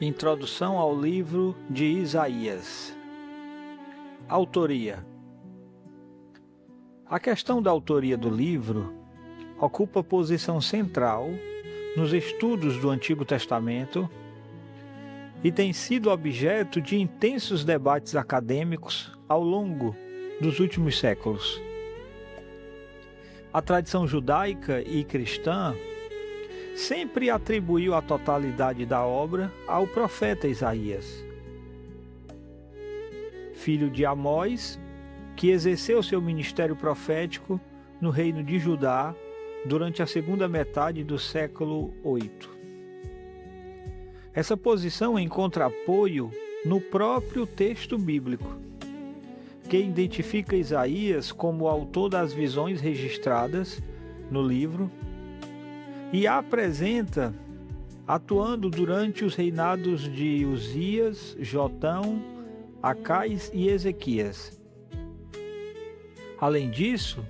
Introdução ao livro de Isaías. Autoria. A questão da autoria do livro ocupa posição central nos estudos do Antigo Testamento e tem sido objeto de intensos debates acadêmicos ao longo dos últimos séculos. A tradição judaica e cristã sempre atribuiu a totalidade da obra ao profeta Isaías, filho de Amós, que exerceu seu ministério profético no reino de Judá durante a segunda metade do século VIII. Essa posição encontra apoio no próprio texto bíblico, que identifica Isaías como o autor das visões registradas no livro e a apresenta atuando durante os reinados de Uzias, Jotão, Acais e Ezequias. Além disso,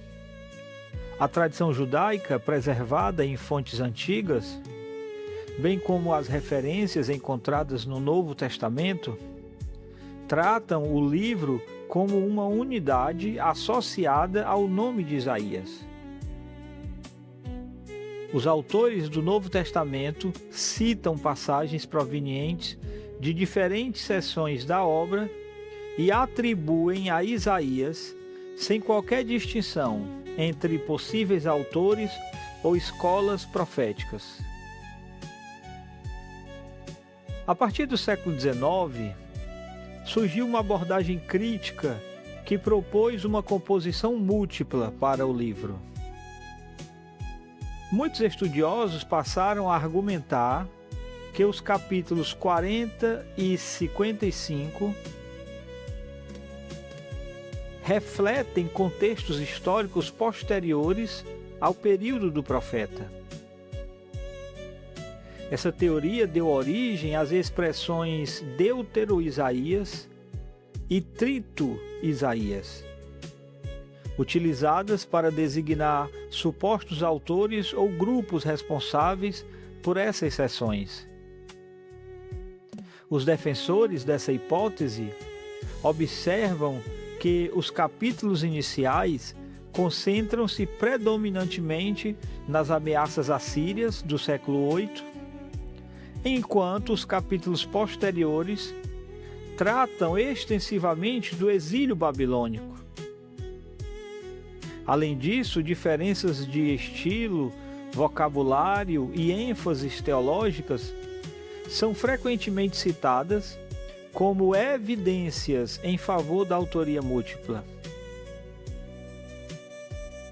a tradição judaica preservada em fontes antigas, bem como as referências encontradas no Novo Testamento, tratam o livro como uma unidade associada ao nome de Isaías. Os autores do Novo Testamento citam passagens provenientes de diferentes seções da obra e atribuem a Isaías, sem qualquer distinção entre possíveis autores ou escolas proféticas. A partir do século XIX, surgiu uma abordagem crítica que propôs uma composição múltipla para o livro. Muitos estudiosos passaram a argumentar que os capítulos 40 e 55 refletem contextos históricos posteriores ao período do profeta. Essa teoria deu origem às expressões Deutero-Isaías e Trito-Isaías, utilizadas para designar supostos autores ou grupos responsáveis por essas seções. Os defensores dessa hipótese observam que os capítulos iniciais concentram-se predominantemente nas ameaças assírias do século VIII, enquanto os capítulos posteriores tratam extensivamente do exílio babilônico. Além disso, diferenças de estilo, vocabulário e ênfases teológicas são frequentemente citadas como evidências em favor da autoria múltipla.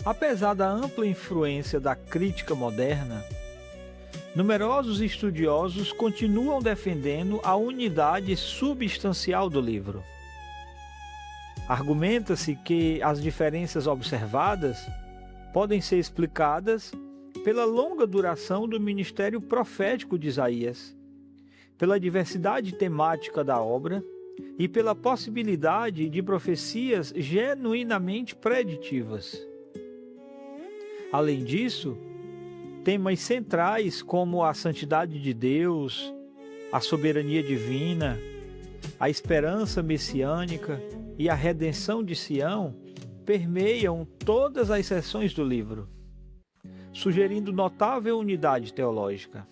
Apesar da ampla influência da crítica moderna, numerosos estudiosos continuam defendendo a unidade substancial do livro. Argumenta-se que as diferenças observadas podem ser explicadas pela longa duração do ministério profético de Isaías, pela diversidade temática da obra e pela possibilidade de profecias genuinamente preditivas. Além disso, temas centrais como a santidade de Deus, a soberania divina, a esperança messiânica e a redenção de Sião permeiam todas as seções do livro, sugerindo notável unidade teológica.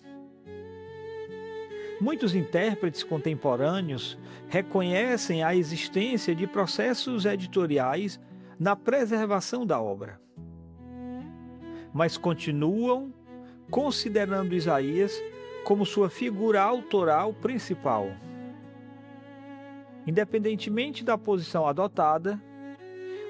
Muitos intérpretes contemporâneos reconhecem a existência de processos editoriais na preservação da obra, mas continuam considerando Isaías como sua figura autoral principal. Independentemente da posição adotada,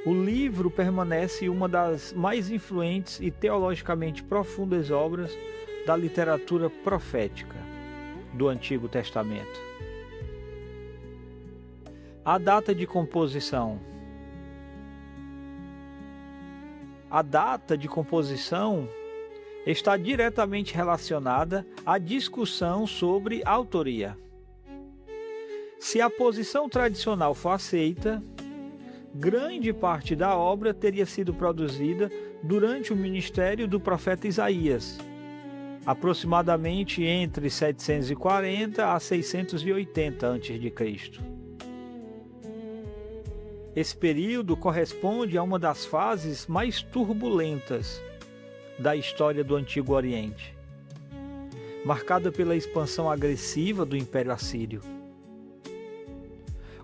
o livro permanece uma das mais influentes e teologicamente profundas obras da literatura profética do Antigo Testamento. A data de composição. A data de composição está diretamente relacionada à discussão sobre autoria. Se a posição tradicional for aceita, grande parte da obra teria sido produzida durante o ministério do profeta Isaías, aproximadamente entre 740 a 680 a.C. Esse período corresponde a uma das fases mais turbulentas da história do Antigo Oriente, marcada pela expansão agressiva do Império Assírio.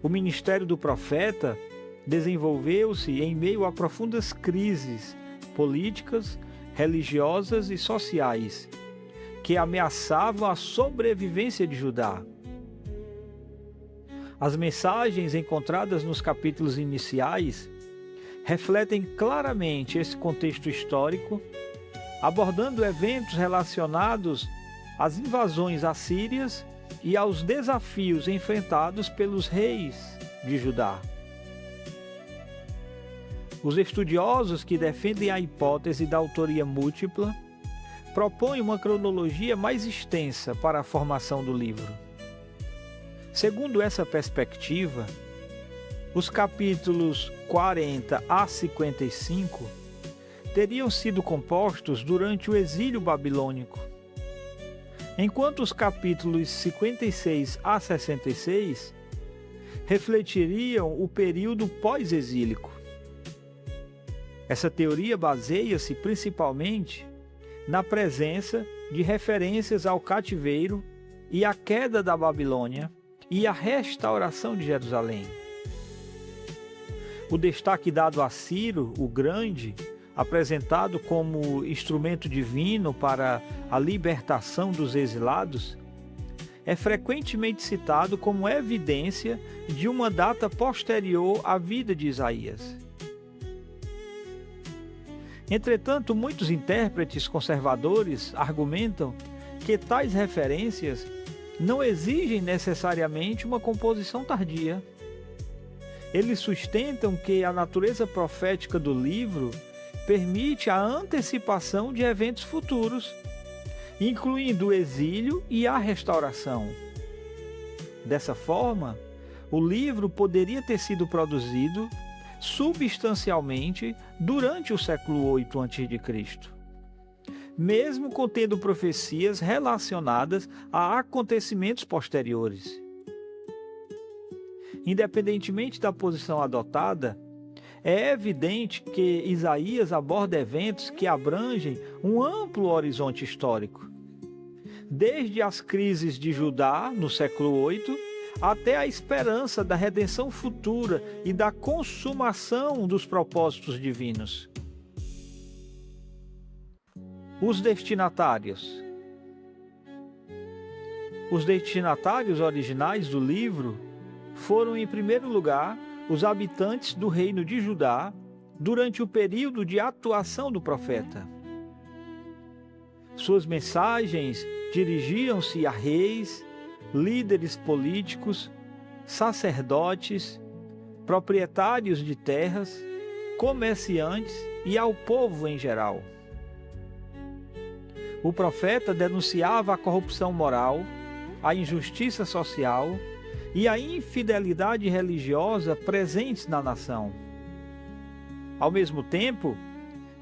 O ministério do profeta desenvolveu-se em meio a profundas crises políticas, religiosas e sociais que ameaçavam a sobrevivência de Judá. As mensagens encontradas nos capítulos iniciais refletem claramente esse contexto histórico, abordando eventos relacionados às invasões assírias e aos desafios enfrentados pelos reis de Judá. Os estudiosos que defendem a hipótese da autoria múltipla propõem uma cronologia mais extensa para a formação do livro. Segundo essa perspectiva, os capítulos 40 a 55 teriam sido compostos durante o exílio babilônico, enquanto os capítulos 56 a 66 refletiriam o período pós-exílico. Essa teoria baseia-se principalmente na presença de referências ao cativeiro e à queda da Babilônia e à restauração de Jerusalém. O destaque dado a Ciro, o Grande, apresentado como instrumento divino para a libertação dos exilados, é frequentemente citado como evidência de uma data posterior à vida de Isaías. Entretanto, muitos intérpretes conservadores argumentam que tais referências não exigem necessariamente uma composição tardia. Eles sustentam que a natureza profética do livro permite a antecipação de eventos futuros, incluindo o exílio e a restauração. Dessa forma, o livro poderia ter sido produzido substancialmente durante o século 8 a.C., mesmo contendo profecias relacionadas a acontecimentos posteriores. Independentemente da posição adotada, é evidente que Isaías aborda eventos que abrangem um amplo horizonte histórico, desde as crises de Judá no século 8 até a esperança da redenção futura e da consumação dos propósitos divinos. Os destinatários. Os destinatários originais do livro foram, em primeiro lugar, os habitantes do reino de Judá durante o período de atuação do profeta. Suas mensagens dirigiam-se a reis, líderes políticos, sacerdotes, proprietários de terras, comerciantes e ao povo em geral. O profeta denunciava a corrupção moral, a injustiça social e a infidelidade religiosa presentes na nação. Ao mesmo tempo,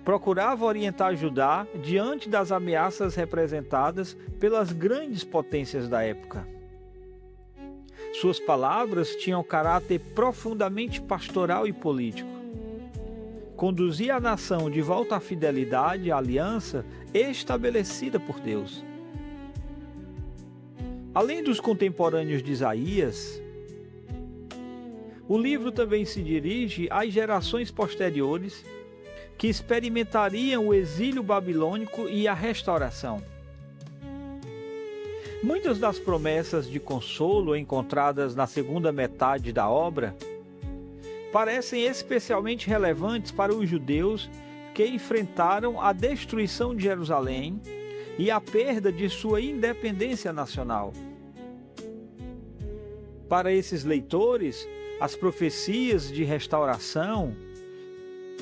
procurava orientar Judá diante das ameaças representadas pelas grandes potências da época. Suas palavras tinham caráter profundamente pastoral e político. Conduzia a nação de volta à fidelidade e à aliança estabelecida por Deus. Além dos contemporâneos de Isaías, o livro também se dirige às gerações posteriores que experimentariam o exílio babilônico e a restauração. Muitas das promessas de consolo encontradas na segunda metade da obra parecem especialmente relevantes para os judeus que enfrentaram a destruição de Jerusalém e a perda de sua independência nacional. Para esses leitores, as profecias de restauração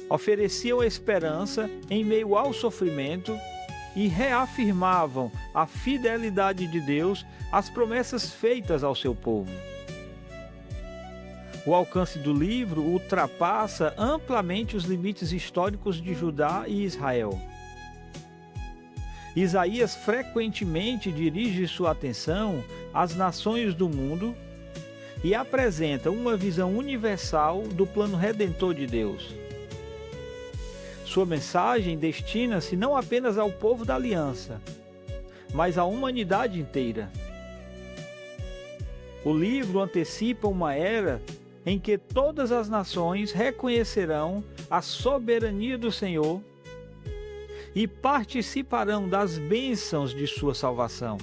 ofereciam esperança em meio ao sofrimento e reafirmavam a fidelidade de Deus às promessas feitas ao seu povo. O alcance do livro ultrapassa amplamente os limites históricos de Judá e Israel. Isaías frequentemente dirige sua atenção às nações do mundo e apresenta uma visão universal do plano redentor de Deus. Sua mensagem destina-se não apenas ao povo da aliança, mas à humanidade inteira. O livro antecipa uma era em que todas as nações reconhecerão a soberania do Senhor e participarão das bênçãos de sua salvação.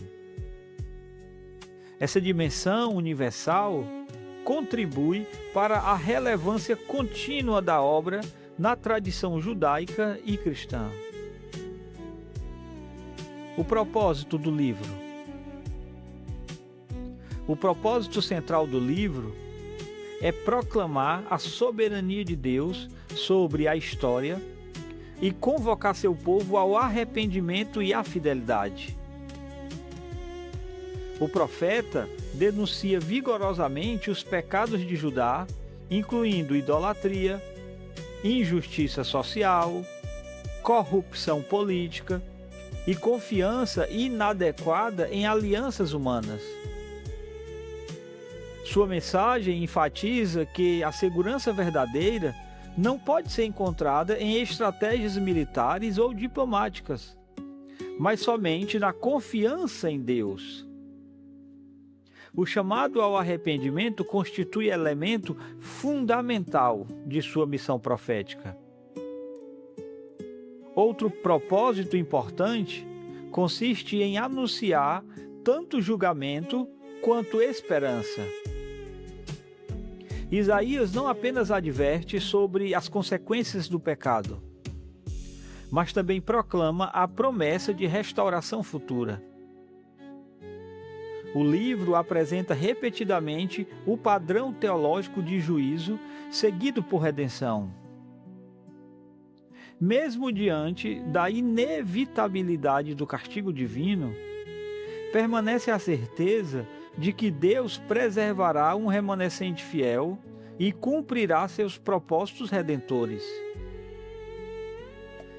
Essa dimensão universal contribui para a relevância contínua da obra na tradição judaica e cristã. O propósito do livro. O propósito central do livro é proclamar a soberania de Deus sobre a história e convocar seu povo ao arrependimento e à fidelidade. O profeta denuncia vigorosamente os pecados de Judá, incluindo idolatria, injustiça social, corrupção política e confiança inadequada em alianças humanas. Sua mensagem enfatiza que a segurança verdadeira não pode ser encontrada em estratégias militares ou diplomáticas, mas somente na confiança em Deus. O chamado ao arrependimento constitui elemento fundamental de sua missão profética. Outro propósito importante consiste em anunciar tanto julgamento quanto esperança. Isaías não apenas adverte sobre as consequências do pecado, mas também proclama a promessa de restauração futura. O livro apresenta repetidamente o padrão teológico de juízo seguido por redenção. Mesmo diante da inevitabilidade do castigo divino, permanece a certeza de que Deus preservará um remanescente fiel e cumprirá seus propósitos redentores.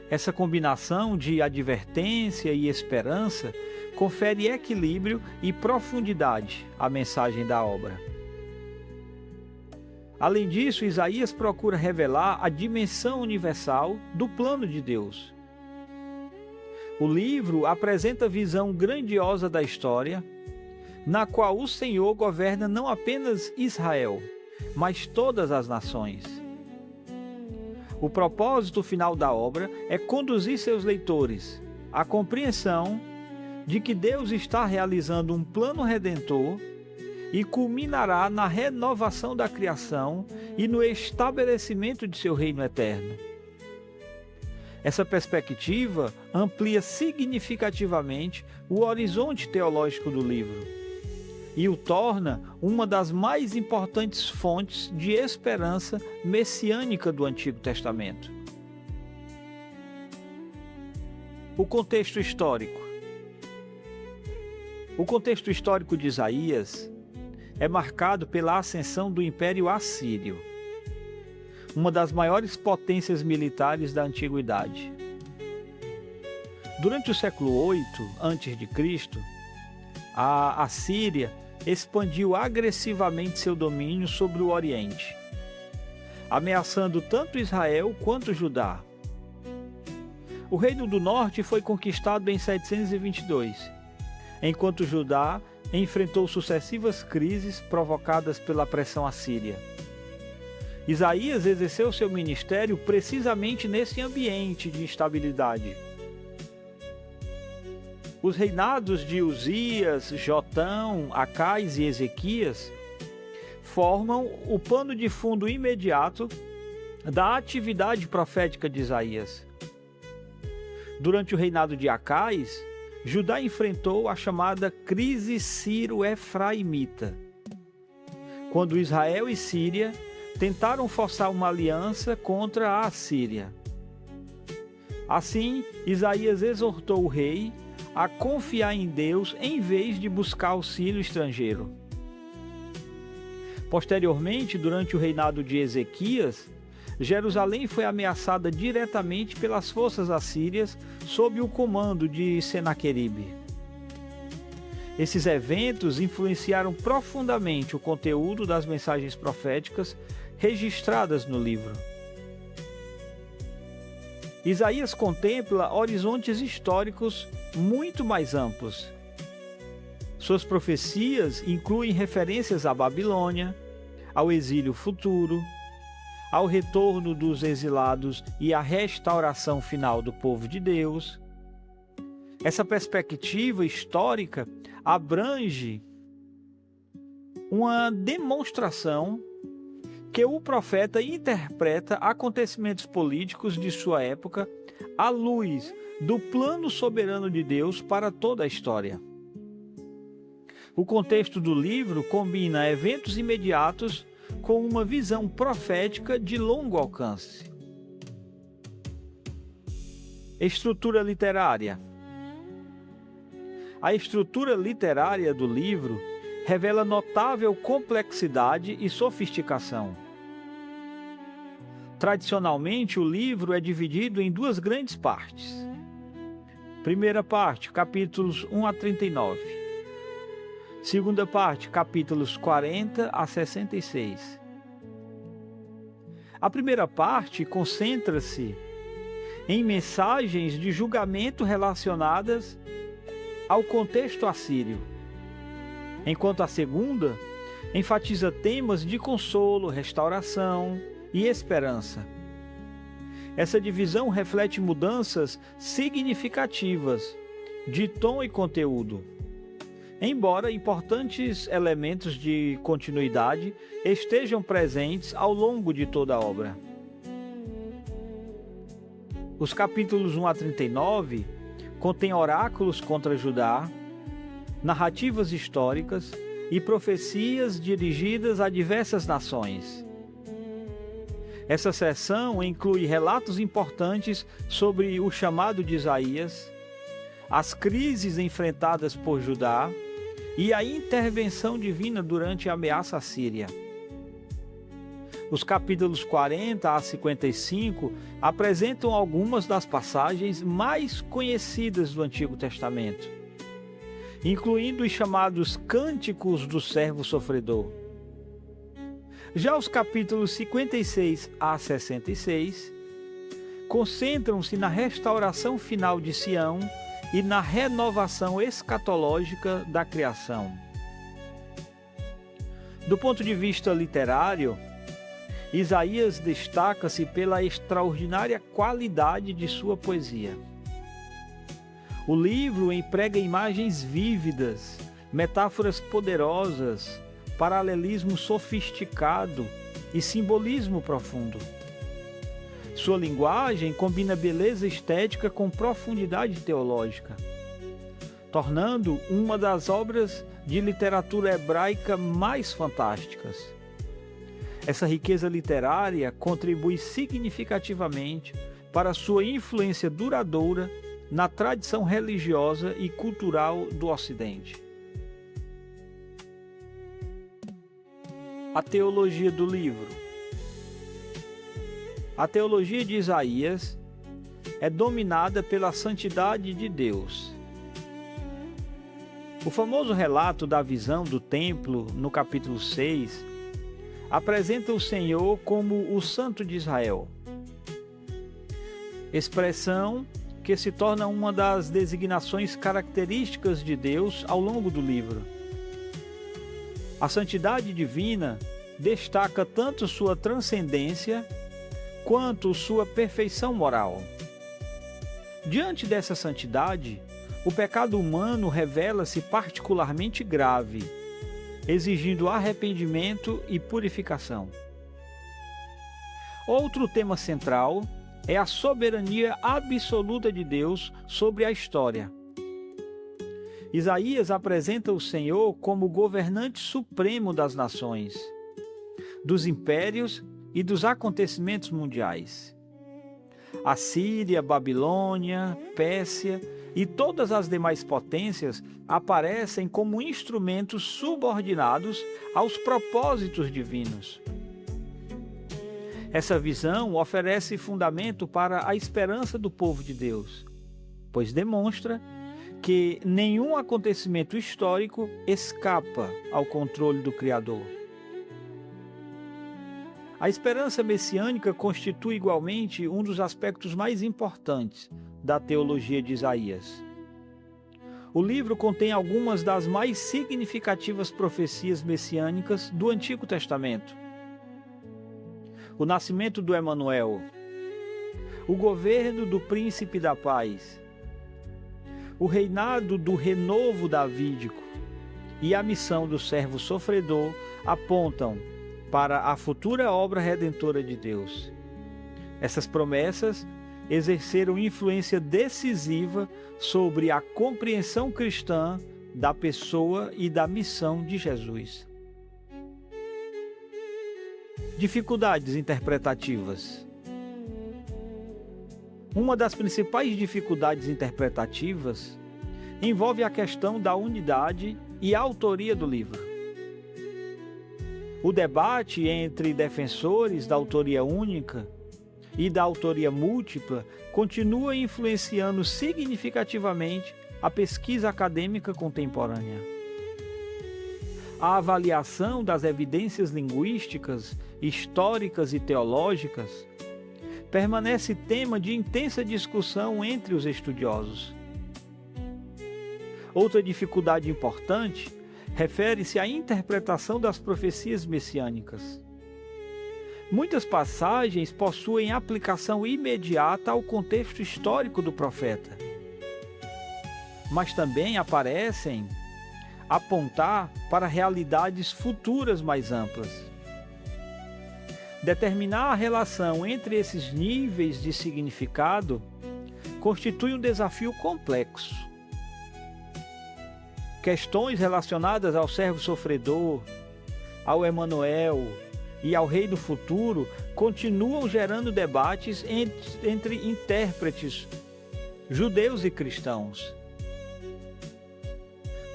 Essa combinação de advertência e esperança confere equilíbrio e profundidade à mensagem da obra. Além disso, Isaías procura revelar a dimensão universal do plano de Deus. O livro apresenta a visão grandiosa da história, na qual o Senhor governa não apenas Israel, mas todas as nações. O propósito final da obra é conduzir seus leitores à compreensão de que Deus está realizando um plano redentor e culminará na renovação da criação e no estabelecimento de seu reino eterno. Essa perspectiva amplia significativamente o horizonte teológico do livro e o torna uma das mais importantes fontes de esperança messiânica do Antigo Testamento. O contexto histórico. O contexto histórico de Isaías é marcado pela ascensão do Império Assírio, uma das maiores potências militares da Antiguidade. Durante o século VIII a.C., a Assíria expandiu agressivamente seu domínio sobre o Oriente, ameaçando tanto Israel quanto Judá. O Reino do Norte foi conquistado em 722, enquanto Judá enfrentou sucessivas crises provocadas pela pressão assíria. Isaías exerceu seu ministério precisamente nesse ambiente de instabilidade. Os reinados de Uzias, Jotão, Acais e Ezequias formam o pano de fundo imediato da atividade profética de Isaías. Durante o reinado de Acais, Judá enfrentou a chamada crise sírio-efraimita, quando Israel e Síria tentaram forçar uma aliança contra a Assíria. Assim, Isaías exortou o rei a confiar em Deus em vez de buscar auxílio estrangeiro. Posteriormente, durante o reinado de Ezequias, Jerusalém foi ameaçada diretamente pelas forças assírias sob o comando de Senaqueribe. Esses eventos influenciaram profundamente o conteúdo das mensagens proféticas registradas no livro. Isaías contempla horizontes históricos muito mais amplos. Suas profecias incluem referências à Babilônia, ao exílio futuro, ao retorno dos exilados e à restauração final do povo de Deus. Essa perspectiva histórica abrange uma demonstração que o profeta interpreta acontecimentos políticos de sua época à luz do plano soberano de Deus para toda a história. O contexto do livro combina eventos imediatos com uma visão profética de longo alcance. Estrutura literária. A estrutura literária do livro revela notável complexidade e sofisticação. Tradicionalmente, o livro é dividido em duas grandes partes. Primeira parte, capítulos 1 a 39. Segunda parte, capítulos 40 a 66. A primeira parte concentra-se em mensagens de julgamento relacionadas ao contexto assírio, enquanto a segunda enfatiza temas de consolo, restauração e esperança. Essa divisão reflete mudanças significativas de tom e conteúdo, embora importantes elementos de continuidade estejam presentes ao longo de toda a obra. Os capítulos 1 a 39 contêm oráculos contra Judá, narrativas históricas e profecias dirigidas a diversas nações. Essa seção inclui relatos importantes sobre o chamado de Isaías, as crises enfrentadas por Judá e a intervenção divina durante a ameaça assíria. Os capítulos 40 a 55 apresentam algumas das passagens mais conhecidas do Antigo Testamento, incluindo os chamados Cânticos do Servo Sofredor. Já os capítulos 56 a 66 concentram-se na restauração final de Sião e na renovação escatológica da criação. Do ponto de vista literário, Isaías destaca-se pela extraordinária qualidade de sua poesia. O livro emprega imagens vívidas, metáforas poderosas, paralelismo sofisticado e simbolismo profundo. Sua linguagem combina beleza estética com profundidade teológica, tornando uma das obras de literatura hebraica mais fantásticas. Essa riqueza literária contribui significativamente para sua influência duradoura na tradição religiosa e cultural do Ocidente. A teologia do livro. A teologia de Isaías é dominada pela santidade de Deus. O famoso relato da visão do templo, no capítulo 6, apresenta o Senhor como o Santo de Israel, expressão que se torna uma das designações características de Deus ao longo do livro. A santidade divina destaca tanto sua transcendência quanto sua perfeição moral. Diante dessa santidade, o pecado humano revela-se particularmente grave, exigindo arrependimento e purificação. Outro tema central é a soberania absoluta de Deus sobre a história. Isaías apresenta o Senhor como governante supremo das nações, dos impérios e dos acontecimentos mundiais. A Síria, Babilônia, Pérsia e todas as demais potências aparecem como instrumentos subordinados aos propósitos divinos. Essa visão oferece fundamento para a esperança do povo de Deus, pois demonstra que nenhum acontecimento histórico escapa ao controle do Criador. A esperança messiânica constitui igualmente um dos aspectos mais importantes da teologia de Isaías. O livro contém algumas das mais significativas profecias messiânicas do Antigo Testamento. O nascimento do Emanuel, o governo do príncipe da paz, o reinado do renovo davídico e a missão do servo sofredor apontam para a futura obra redentora de Deus. Essas promessas exerceram influência decisiva sobre a compreensão cristã da pessoa e da missão de Jesus. Dificuldades interpretativas. Uma das principais dificuldades interpretativas envolve a questão da unidade e autoria do livro. O debate entre defensores da autoria única e da autoria múltipla continua influenciando significativamente a pesquisa acadêmica contemporânea. A avaliação das evidências linguísticas, históricas e teológicas permanece tema de intensa discussão entre os estudiosos. Outra dificuldade importante refere-se à interpretação das profecias messiânicas. Muitas passagens possuem aplicação imediata ao contexto histórico do profeta, mas também aparecem apontar para realidades futuras mais amplas. Determinar a relação entre esses níveis de significado constitui um desafio complexo. Questões relacionadas ao servo sofredor, ao Emanuel e ao Rei do futuro continuam gerando debates entre intérpretes judeus e cristãos.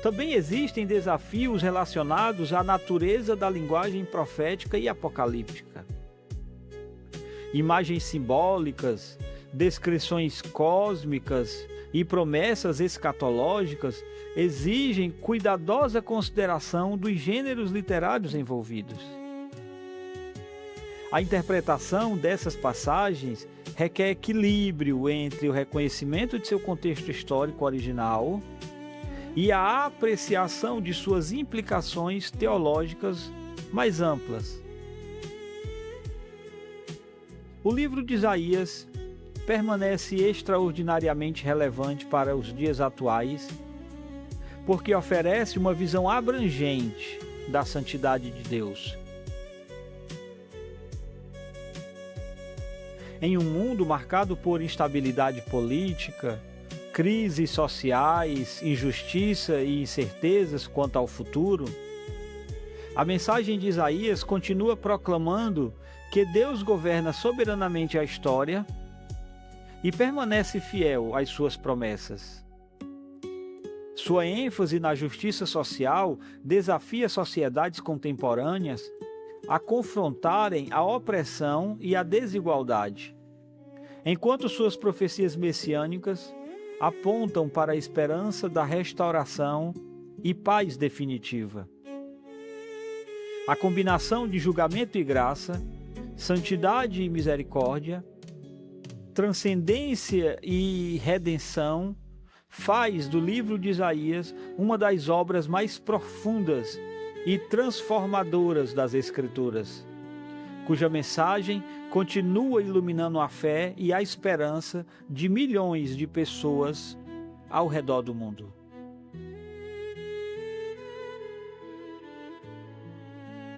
Também existem desafios relacionados à natureza da linguagem profética e apocalíptica. Imagens simbólicas, descrições cósmicas e promessas escatológicas exigem cuidadosa consideração dos gêneros literários envolvidos. A interpretação dessas passagens requer equilíbrio entre o reconhecimento de seu contexto histórico original e a apreciação de suas implicações teológicas mais amplas. O livro de Isaías permanece extraordinariamente relevante para os dias atuais, porque oferece uma visão abrangente da santidade de Deus. Em um mundo marcado por instabilidade política, crises sociais, injustiça e incertezas quanto ao futuro, a mensagem de Isaías continua proclamando que Deus governa soberanamente a história e permanece fiel às suas promessas. Sua ênfase na justiça social desafia sociedades contemporâneas a confrontarem a opressão e a desigualdade, enquanto suas profecias messiânicas apontam para a esperança da restauração e paz definitiva. A combinação de julgamento e graça, santidade e misericórdia, transcendência e redenção faz do livro de Isaías uma das obras mais profundas e transformadoras das Escrituras, cuja mensagem continua iluminando a fé e a esperança de milhões de pessoas ao redor do mundo.